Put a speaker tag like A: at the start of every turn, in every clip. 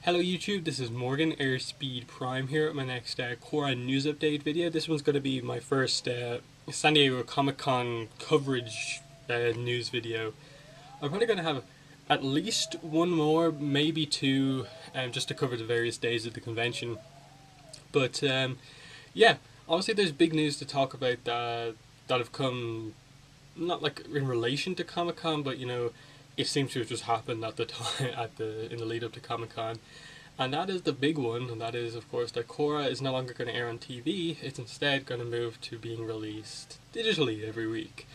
A: Hello YouTube, this is Morgan, Airspeed Prime here at my next Korra news update video. This one's going to be my first San Diego Comic Con coverage news video. I'm probably going to have at least one more, maybe two, just to cover the various days of the convention. But yeah, obviously there's big news to talk about that have come, not like in relation to Comic Con, but it seems to have just happened at the time in the lead up to Comic Con, and that is the big one. And that is, of course, that Korra is no longer going to air on TV. It's instead going to move to being released digitally every week.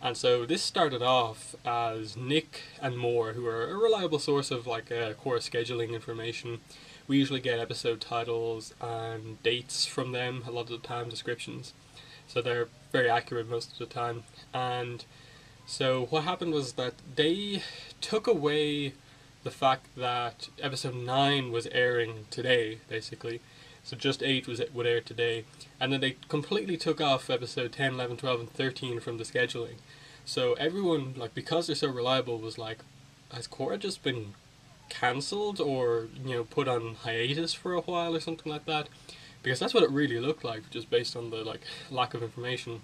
A: And so this started off as Nick and Moore, who are a reliable source of Korra scheduling information. We usually get episode titles and dates from them, a lot of the time descriptions. So they're very accurate most of the time. And so what happened was that they took away the fact that episode 9 was airing today, basically. So just 8 would air today. And then they completely took off episode 10, 11, 12, and 13 from the scheduling. So everyone, because they're so reliable, was like, has Korra just been cancelled or, put on hiatus for a while or something like that? Because that's what it really looked like, just based on the, lack of information.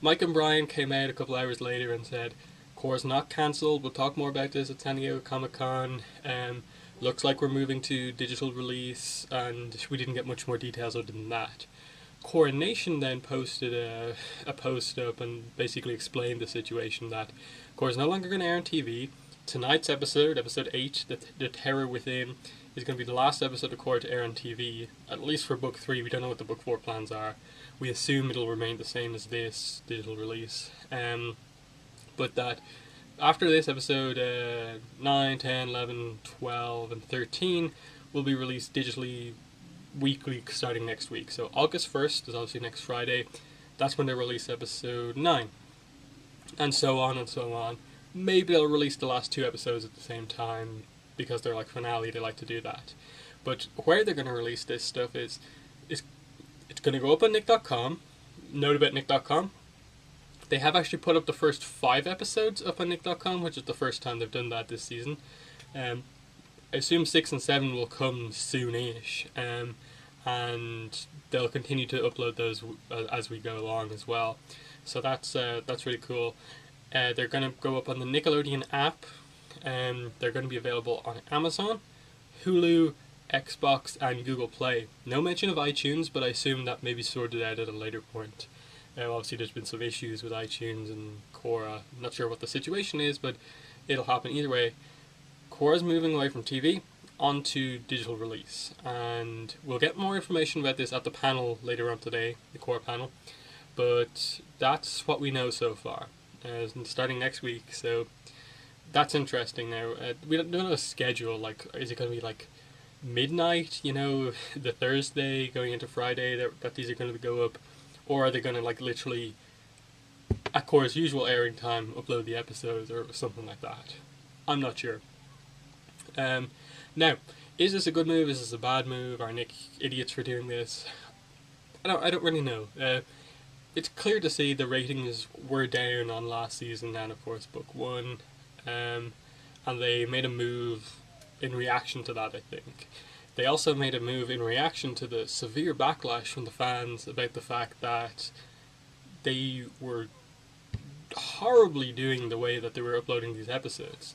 A: Mike and Brian came out a couple hours later and said, Korra's not cancelled, we'll talk more about this at San Diego Comic Con. Looks like we're moving to digital release, and we didn't get much more details other than that. Korra Nation then posted a post up and basically explained the situation, that Korra's no longer going to air on TV. Tonight's episode 8, The Terror Within, is going to be the last episode of Korra to air on TV, at least for Book 3. We don't know what the Book 4 plans are. We assume it'll remain the same as this digital release. But that after this, episode 9, 10, 11, 12, and 13 will be released digitally weekly starting next week. So August 1st is obviously next Friday. That's when they release episode 9. And so on and so on. Maybe they'll release the last 2 episodes at the same time, because they're like finale, they like to do that. But where they're going to release this stuff is it's going to go up on Nick.com. Note about Nick.com. They have actually put up the first 5 episodes up on Nick.com, which is the first time they've done that this season. I assume 6 and 7 will come soonish, and they'll continue to upload those as we go along as well. So that's really cool. They're going to go up on the Nickelodeon app. They're going to be available on Amazon, Hulu, Xbox, and Google Play. No mention of iTunes, but I assume that may be sorted out at a later point. Obviously there's been some issues with iTunes and Korra. I'm not sure what the situation is, but it'll happen either way. Korra's moving away from TV onto digital release, and we'll get more information about this at the panel later on today, the Korra panel. But that's what we know so far, starting next week. So that's interesting. Now we don't know a schedule. Is it going to be midnight, the Thursday going into Friday that these are going to go up, or are they going to literally at Korra's usual airing time upload the episodes or something like that? I'm not sure. Now, is this a good move? Is this a bad move? Are Nick idiots for doing this? I don't really know. It's clear to see the ratings were down on last season and of course Book 1, and they made a move in reaction to that, I think. They also made a move in reaction to the severe backlash from the fans about the fact that they were horribly doing the way that they were uploading these episodes.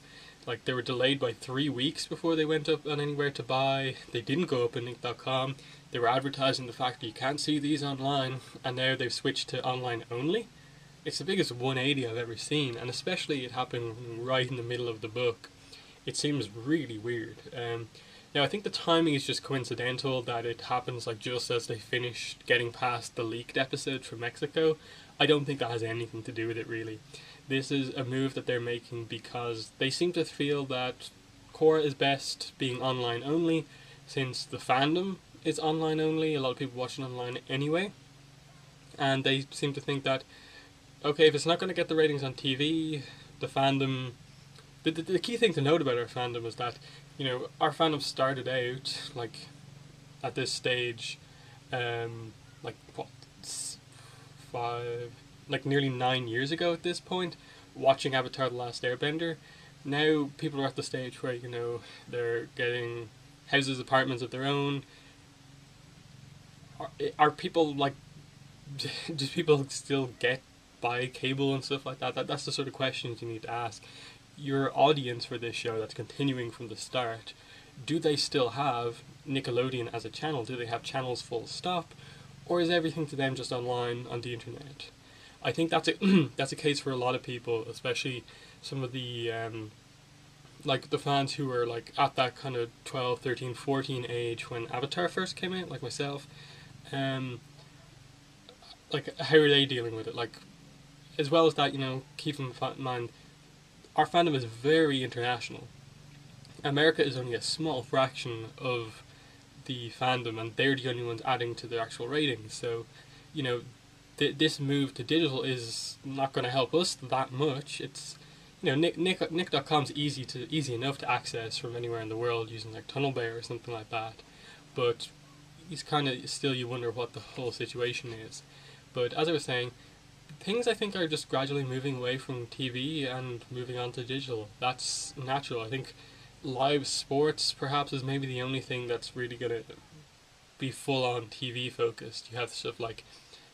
A: They were delayed by 3 weeks before they went up on anywhere to buy. They didn't go up on Nick.com. They were advertising the fact that you can't see these online, and now they've switched to online only. It's the biggest 180 I've ever seen, and especially it happened right in the middle of the book. It seems really weird. Now I think the timing is just coincidental, that it happens just as they finished getting past the leaked episode from Mexico. I don't think that has anything to do with it, really. This is a move that they're making because they seem to feel that Korra is best being online only, since the fandom is online only. A lot of people watch it online anyway, and they seem to think that, okay, if it's not going to get the ratings on TV, the fandom... The key thing to note about our fandom is that, our fandom started out, at this stage, nearly 9 years ago at this point, watching Avatar The Last Airbender. Now people are at the stage where, you know, they're getting houses, apartments of their own. Are people like, do people still get buy cable and stuff like that? That's the sort of questions you need to ask your audience for this show that's continuing from the start. Do they still have Nickelodeon as a channel? Do they have channels full stop? Or is everything to them just online on the internet? I think that's a that's a case for a lot of people, especially some of the like the fans who were like at that kind of 12, 13, 14 age when Avatar first came out, like myself. Um, like how are they dealing with it? Like as well as that, you know, keep in mind our fandom is very international. America is only a small fraction of the fandom, and they're the only ones adding to the actual ratings. So, you know, this move to digital is not going to help us that much. It's, you know, Nick.com's easy enough to access from anywhere in the world using like TunnelBear or something like that. But he's kind of still, you wonder what the whole situation is. But as I was saying, things I think are just gradually moving away from TV and moving on to digital. That's natural. I think live sports perhaps is maybe the only thing that's really going to be full on TV focused. You have stuff like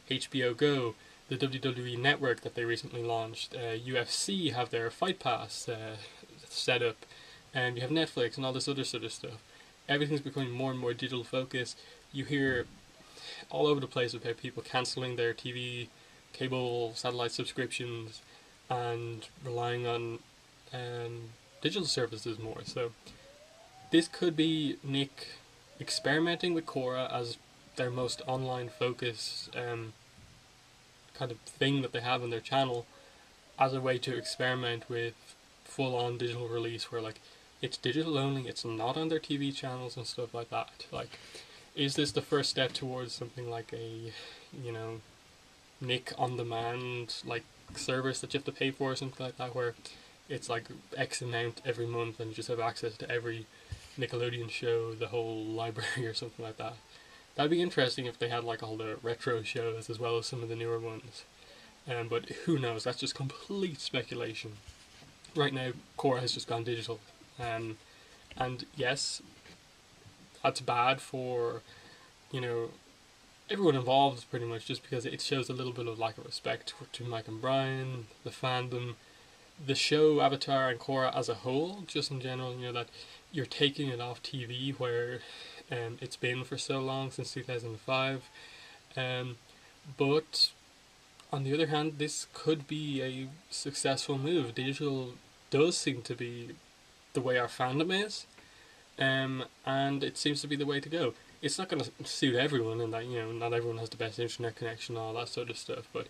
A: HBO Go, the WWE Network that they recently launched, UFC have their Fight Pass set up, and you have Netflix and all this other sort of stuff. Everything's becoming more and more digital focused. You hear all over the place about people cancelling their TV, cable, satellite subscriptions, and relying on digital services more. So this could be Nick experimenting with Korra as their most online focus kind of thing that they have on their channel, as a way to experiment with full on digital release where like it's digital only, it's not on their TV channels and stuff like that. Like, is this the first step towards something like a, you know, Nick on demand like service that you have to pay for or something like that, where it's like X amount every month and you just have access to every Nickelodeon show, the whole library or something like that? That'd be interesting if they had like all the retro shows as well as some of the newer ones. But who knows? That's just complete speculation. Right now, Korra has just gone digital. And yes, that's bad for, you know, everyone involved pretty much, just because it shows a little bit of lack of respect to Mike and Brian, the fandom, the show Avatar and Korra as a whole, just in general, you know, that you're taking it off TV where it's been for so long, since 2005. But on the other hand, this could be a successful move. Digital does seem to be the way our fandom is, and it seems to be the way to go. It's not going to suit everyone, and that, you know, not everyone has the best internet connection, all that sort of stuff. But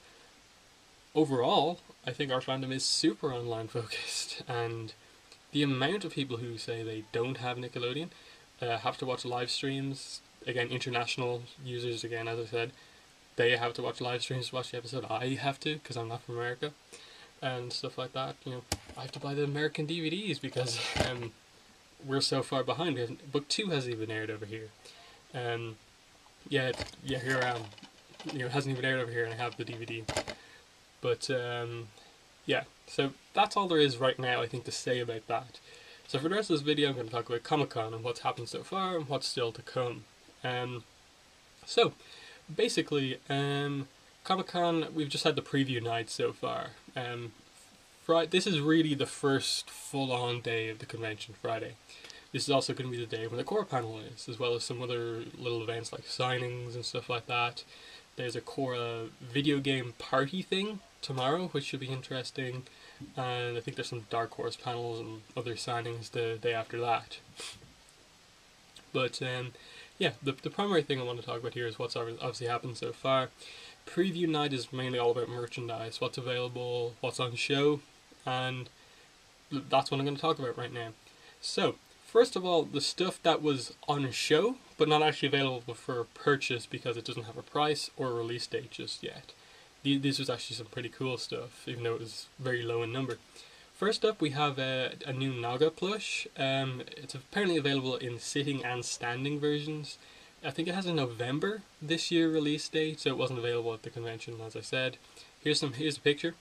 A: overall, I think our fandom is super online focused, and the amount of people who say they don't have Nickelodeon, have to watch live streams. Again, international users, again, as I said, they have to watch live streams to watch the episode. I have to, because I'm not from America, and stuff like that. You know, I have to buy the American DVDs because we're so far behind. Book 2 hasn't even aired over here. Yeah, here I am. You know, it hasn't even aired over here, and I have the DVD. But yeah, so that's all there is right now, I think, to say about that. So for the rest of this video, I'm going to talk about Comic-Con and what's happened so far and what's still to come. So basically, Comic-Con, we've just had the preview night so far. This is really the first full-on day of the convention, Friday. This is also going to be the day when the Korra panel is, as well as some other little events like signings and stuff like that. There's a Korra video game party thing tomorrow, which should be interesting. And I think there's some Dark Horse panels and other signings the day after that. But yeah, the primary thing I want to talk about here is what's obviously happened so far. Preview night is mainly all about merchandise, what's available, what's on show, and that's what I'm going to talk about right now. So, first of all, the stuff that was on show, but not actually available for purchase because it doesn't have a price or a release date just yet. This was actually some pretty cool stuff, even though it was very low in number. First up, we have a new Naga plush. It's apparently available in sitting and standing versions. I think it has a November this year release date, so it wasn't available at the convention, as I said. Here's a picture.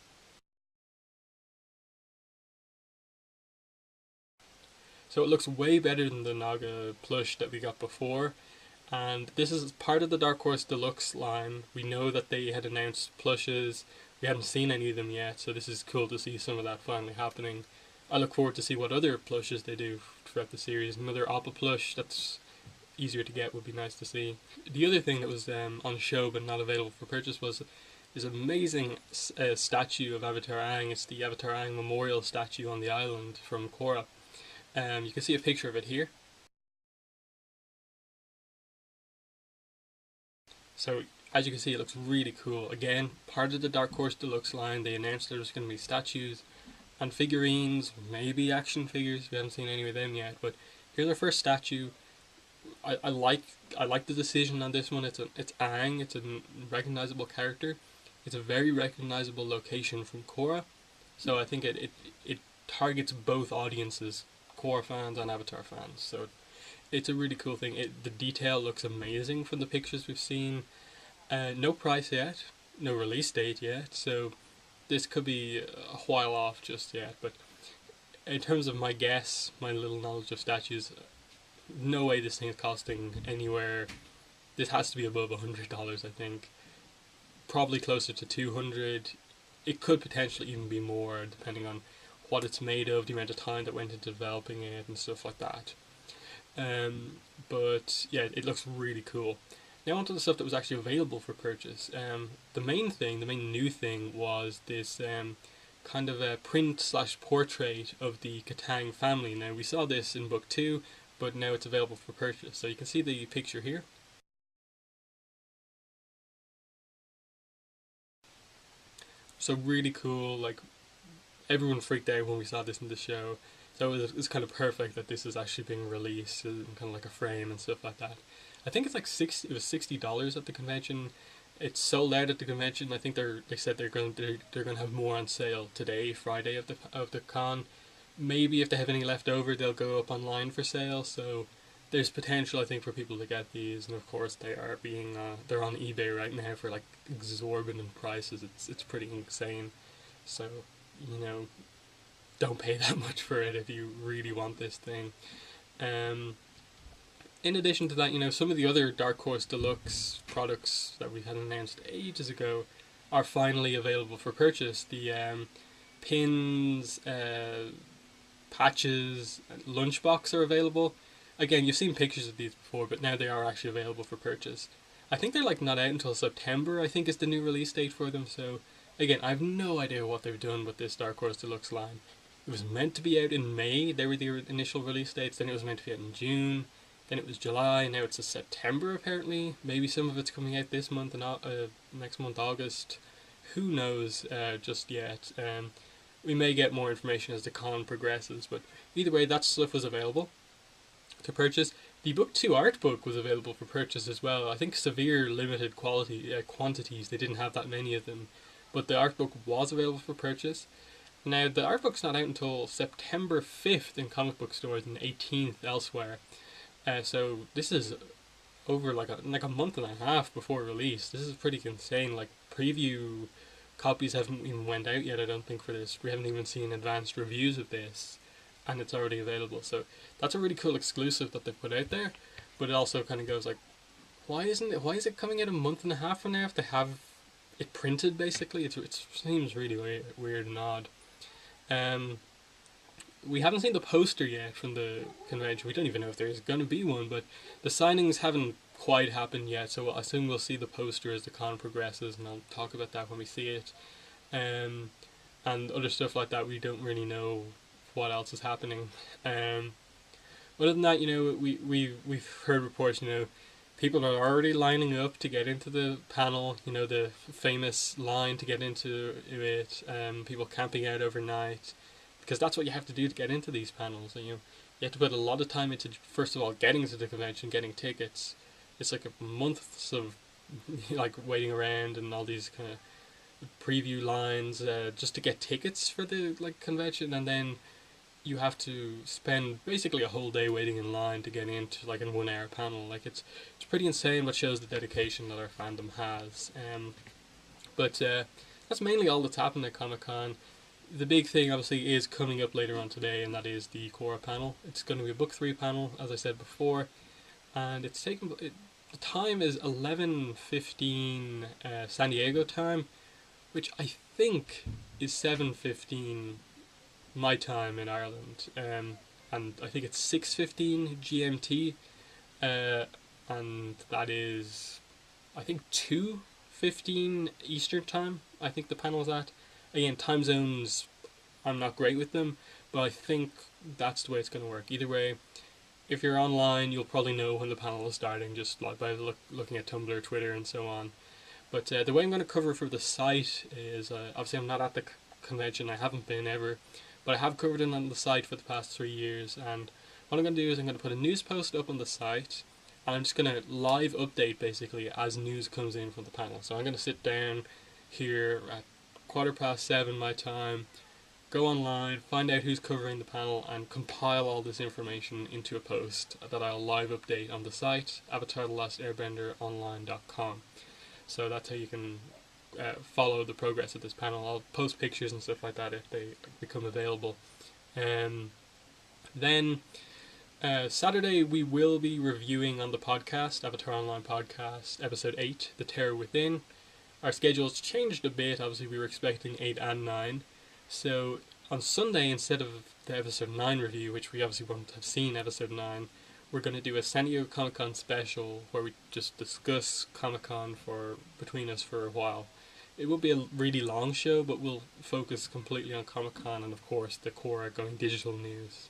A: So it looks way better than the Naga plush that we got before. And this is part of the Dark Horse Deluxe line. We know that they had announced plushes. We haven't seen any of them yet, so this is cool to see some of that finally happening. I look forward to see what other plushes they do throughout the series. Another Appa plush that's easier to get would be nice to see. The other thing that was on show but not available for purchase was this amazing statue of Avatar Aang. It's the Avatar Aang memorial statue on the island from Korra. You can see a picture of it here. So as you can see, it looks really cool. Again, part of the Dark Horse Deluxe line. They announced there's going to be statues and figurines, maybe action figures. We haven't seen any of them yet, but here's our first statue. I like the decision on this one. It's Aang. It's a recognizable character. It's a very recognizable location from Korra, so I think it targets both audiences, Korra fans and Avatar fans. So it's a really cool thing. The detail looks amazing from the pictures we've seen. No price yet, no release date yet, so this could be a while off just yet. But in terms of my guess, my little knowledge of statues, no way this thing is costing anywhere. This has to be above $100, I think. Probably closer to 200. It could potentially even be more, depending on what it's made of, the amount of time that went into developing it, and stuff like that. But yeah, it looks really cool. Now onto the stuff that was actually available for purchase. The main new thing was this kind of a print/portrait of the Katang family. Now we saw this in book 2, but now it's available for purchase. So you can see the picture here. So really cool, like everyone freaked out when we saw this in the show. So it's kind of perfect that this is actually being released in kind of like a frame and stuff like that. I think it's like it was $60 at the convention. It's sold out at the convention. I think they said they're going to have more on sale today, Friday of the con. Maybe if they have any left over, they'll go up online for sale. So there's potential, I think, for people to get these. And of course, they're on eBay right now for like exorbitant prices. It's pretty insane. So don't pay that much for it if you really want this thing. In addition to that, some of the other Dark Horse Deluxe products that we had announced ages ago are finally available for purchase. The pins, patches, lunchbox are available. Again, you've seen pictures of these before, but now they are actually available for purchase. I think they're not out until September, I think is the new release date for them. So again, I have no idea what they've done with this Dark Horse Deluxe line. It was meant to be out in May. They were the initial release dates. Then it was meant to be out in June. Then it was July. Now it's September apparently. Maybe some of it's coming out this month and next month, August. Who knows just yet. We may get more information as the con progresses. But either way, that stuff was available to purchase. The book 2 art book was available for purchase as well. I think severe limited quantities. They didn't have that many of them. But the art book was available for purchase. Now, the art book's not out until September 5th in comic book stores and 18th elsewhere. So this is over like a month and a half before release. This is pretty insane. Like, preview copies haven't even went out yet, I don't think, for this. We haven't even seen advanced reviews of this, and it's already available. So that's a really cool exclusive that they put out there. But it also kind of goes like, why is it coming out a month and a half from now if they have it printed, basically? It seems really weird and odd. We haven't seen the poster yet from the convention. We don't even know if there's going to be one, but the signings haven't quite happened yet, so I assume we'll see the poster as the con progresses, and I'll talk about that when we see it. And other stuff like that, we don't really know what else is happening. Other than that, we've heard reports, people are already lining up to get into the panel, the famous line to get into it, people camping out overnight, because that's what you have to do to get into these panels. And you have to put a lot of time into, first of all, getting to the convention, getting tickets. It's like a month of like waiting around and all these kind of preview lines just to get tickets for the convention, and then you have to spend basically a whole day waiting in line to get into a 1 hour panel. It's pretty insane, what shows the dedication that our fandom has. But that's mainly all that's happened at Comic-Con. the big thing obviously is coming up later on today, and that is the Korra panel. It's going to be a book 3 panel, as I said before, and the time is 11:15 San Diego time, which I think is 7:15 my time in Ireland, and I think it's 6:15 GMT, and that is, I think, 2:15 Eastern time. I think the panel's at. Again, time zones, I'm not great with them, but I think that's the way it's going to work. Either way, if you're online, you'll probably know when the panel is starting, just like by looking at Tumblr, Twitter, and so on. But the way I'm going to cover for the site is, obviously I'm not at the convention, I haven't been ever, but I have covered it on the site for the past 3 years, and what I'm going to do is I'm going to put a news post up on the site, and I'm just going to live update basically as news comes in from the panel. So I'm going to sit down here at 7:15 my time, go online, find out who's covering the panel, and compile all this information into a post that I'll live update on the site, avatarthelastairbender.online.com. So that's how you can follow the progress of this panel. I'll post pictures and stuff like that if they become available. Then Saturday we will be reviewing on the podcast, Avatar Online Podcast, Episode 8, The Terror Within. Our schedule's changed a bit. Obviously we were expecting 8 and 9. So on Sunday, instead of the Episode 9 review, which we obviously won't have seen Episode 9, we're going to do a San Diego Comic Con special where we just discuss Comic Con between us for a while. It will be a really long show, but we'll focus completely on Comic Con and of course the Korra going digital news,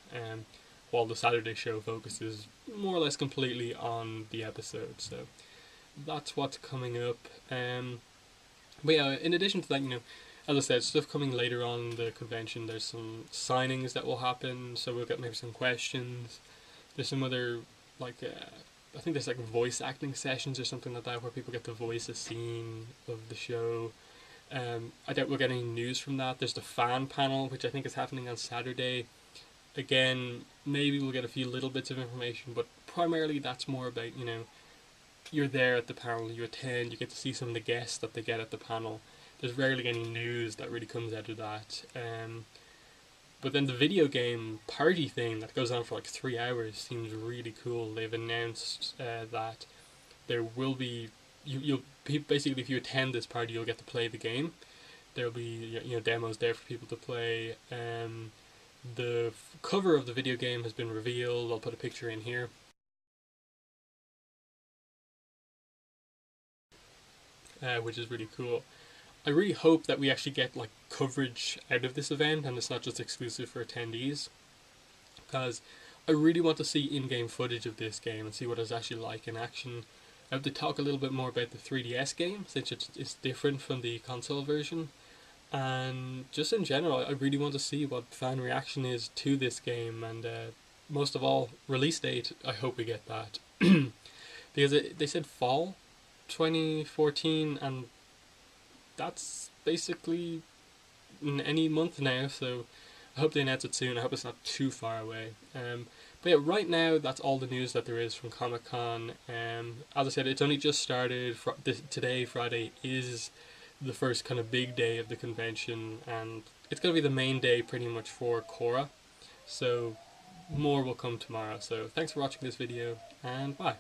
A: while the Saturday show focuses more or less completely on the episode. So that's what's coming up. But yeah, in addition to that, as I said, stuff coming later on the convention. There's some signings that will happen, so we'll get maybe some questions. There's some other, I think there's voice acting sessions or something like that where people get to voice a scene of the show. I doubt we'll get any news from that. There's the fan panel, which I think is happening on Saturday. Again, maybe we'll get a few little bits of information, but primarily that's more about, you're there at the panel, you attend, you get to see some of the guests that they get at the panel. There's rarely any news that really comes out of that. But then the video game party thing that goes on for 3 hours seems really cool. They've announced that there will be, you'll basically, if you attend this party, you'll get to play the game. There'll be demos there for people to play. The cover of the video game has been revealed. I'll put a picture in here. Which is really cool. I really hope that we actually get coverage out of this event and it's not just exclusive for attendees, because I really want to see in-game footage of this game and see what it's actually like in action. I have to talk a little bit more about the 3DS game since it's different from the console version, and just in general I really want to see what fan reaction is to this game, and most of all, release date. I hope we get that because they said fall 2014, and that's basically in any month now, so I hope they announce it soon. I hope it's not too far away. But yeah, right now that's all the news that there is from Comic Con. As I said, it's only just started. Today, Friday, is the first kind of big day of the convention, and it's going to be the main day pretty much for Korra. So more will come tomorrow. So thanks for watching this video, and bye.